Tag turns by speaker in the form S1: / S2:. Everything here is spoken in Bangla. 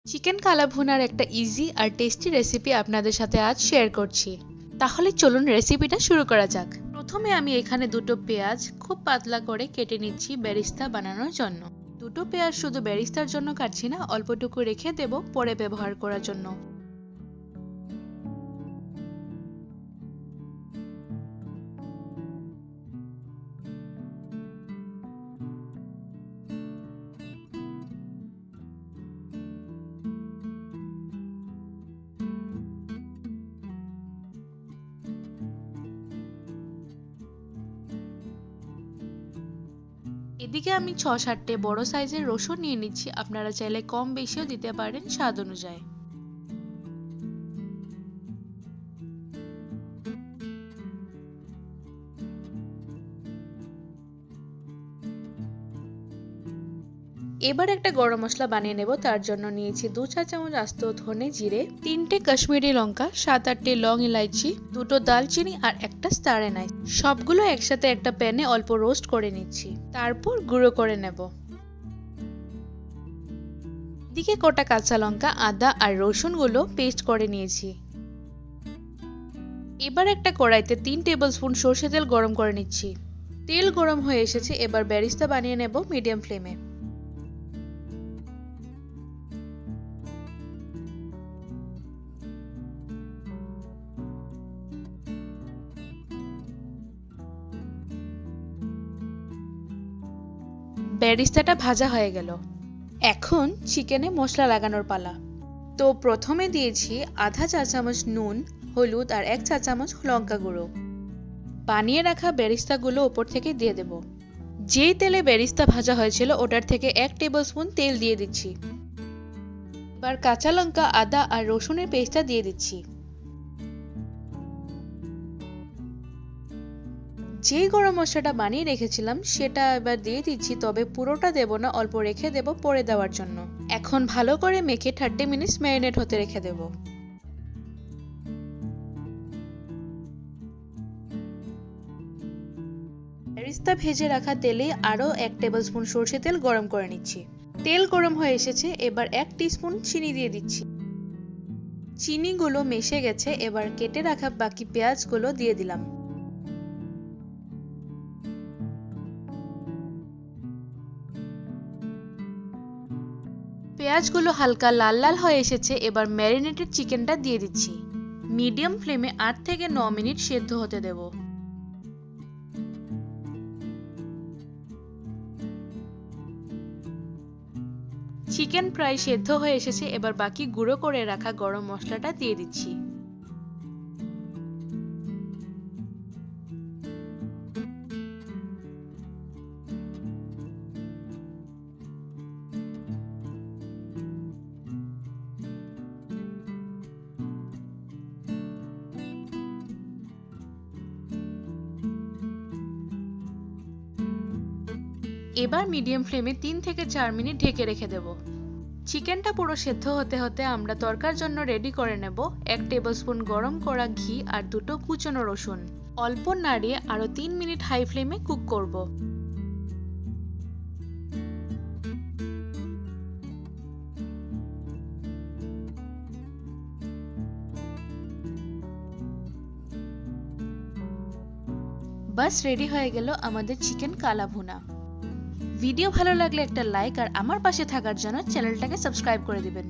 S1: চিকেন কালা ভুনার একটা ইজি আর টেস্টি রেসিপি আপনাদের সাথে আজ শেয়ার করছি। তাহলে চলুন রেসিপিটা শুরু করা যাক। প্রথমে আমি এখানে দুটো পেঁয়াজ খুব পাতলা করে কেটে নিচ্ছি বেরেস্তা বানানোর জন্য। দুটো পেঁয়াজ শুধু বেরেস্তার জন্য কাটছি না, অল্পটুকু রেখে দেব পরে ব্যবহার করার জন্য। এদিকে আমি ৬-৭টে বড় সাইজের রসুন নিয়ে নিচ্ছি, আপনারা চাইলে কম বেশিও দিতে পারেন স্বাদ অনুযায়ী। এবার একটা গরম মশলা বানিয়ে নেব। তার জন্য নিয়েছি 2 চা চামচ আস্ত ধনে জিরে, 3টে কাশ্মীরি লঙ্কা, 7-8টে লং ইলাইচি, 2টো দালচিনি আর একটা স্টার এনাইস। সবগুলো একসাথে একটা প্যানে অল্প রোস্ট করে নিচ্ছি, তারপর গুঁড়ো করে নেব। এদিকে কটা কাঁচা লঙ্কা, আদা আর রসুন গুলো পেস্ট করে নিয়েছি। এবার একটা কড়াইতে 3 টেবিলস্পুন সরষে তেল গরম করে নিচ্ছি। তেল গরম হয়ে এসেছে, এবার বেরেস্তা বানিয়ে নেব মিডিয়াম ফ্লেমে। বেরেস্তাটা ভাজা হয়ে গেল, এখন চিকেনে মশলা লাগানোর পালা। তো প্রথমে দিয়েছি আধা চা চামচ নুন, হলুদ আর 1 চা চামচ লঙ্কা গুঁড়ো। বানিয়ে রাখা বেরেস্তাগুলো উপর থেকে দিয়ে দেব। যেই তেলে বেরেস্তা ভাজা হয়েছিল ওটার থেকে 1 টেবিলস্পুন তেল দিয়ে দিচ্ছি। এবার কাঁচা লঙ্কা, আদা আর রসুনের পেস্টটা দিয়ে দিচ্ছি। যেই গরম মশলাটা বানিয়ে রেখেছিলাম সেটা এবার দিয়ে দিচ্ছি, তবে পুরোটা দেব না, অল্প রেখে দেব পরে দেওয়ার জন্য। এখন ভালো করে মেখে 30 মিনিট ম্যারিনেট হতে রেখে দেব। বেরেস্তা ভেজে রাখা তেলে আরো 1 টেবিলস্পুন সরষে তেল গরম করে নিচ্ছি। তেল গরম হয়ে এসেছে, এবার 1 টিস্পুন চিনি দিয়ে দিচ্ছি। চিনিগুলো মিশে গেছে, এবার কেটে রাখা বাকি পেঁয়াজগুলো দিয়ে দিলাম। পেঁয়াজগুলো হালকা লাল লাল হয়ে এসেছে, এবার ম্যারিনেটেড চিকেনটা দিয়ে দিচ্ছি। মিডিয়াম ফ্লেমে 8 থেকে 9 মিনিট সেদ্ধ হতে দেব। চিকেন প্রায় সেদ্ধ হয়ে এসেছে, এবার বাকি গুঁড়ো করে রাখা গরম মশলাটা দিয়ে দিচ্ছি। এবার মিডিয়াম ফ্লেমে 3 থেকে 4 মিনিট ঢেকে রেখে দেব। চিকেনটা পুরো সেদ্ধ হতে হতে আমরা তরকার জন্য রেডি করে নেব 1 টেবিলস্পুন গরম করা ঘি আর 2টো কুচনো রসুন। অল্প নাড়িয়ে আরো 3 মিনিট হাই ফ্লেমে কুক করব। বাস রেডি হয়ে গেল আমাদের চিকেন কালা ভুনা। ভিডিও ভালো লাগলে একটা লাইক আর আমার পাশে থাকার জন্য চ্যানেলটাকে সাবস্ক্রাইব করে দিবেন।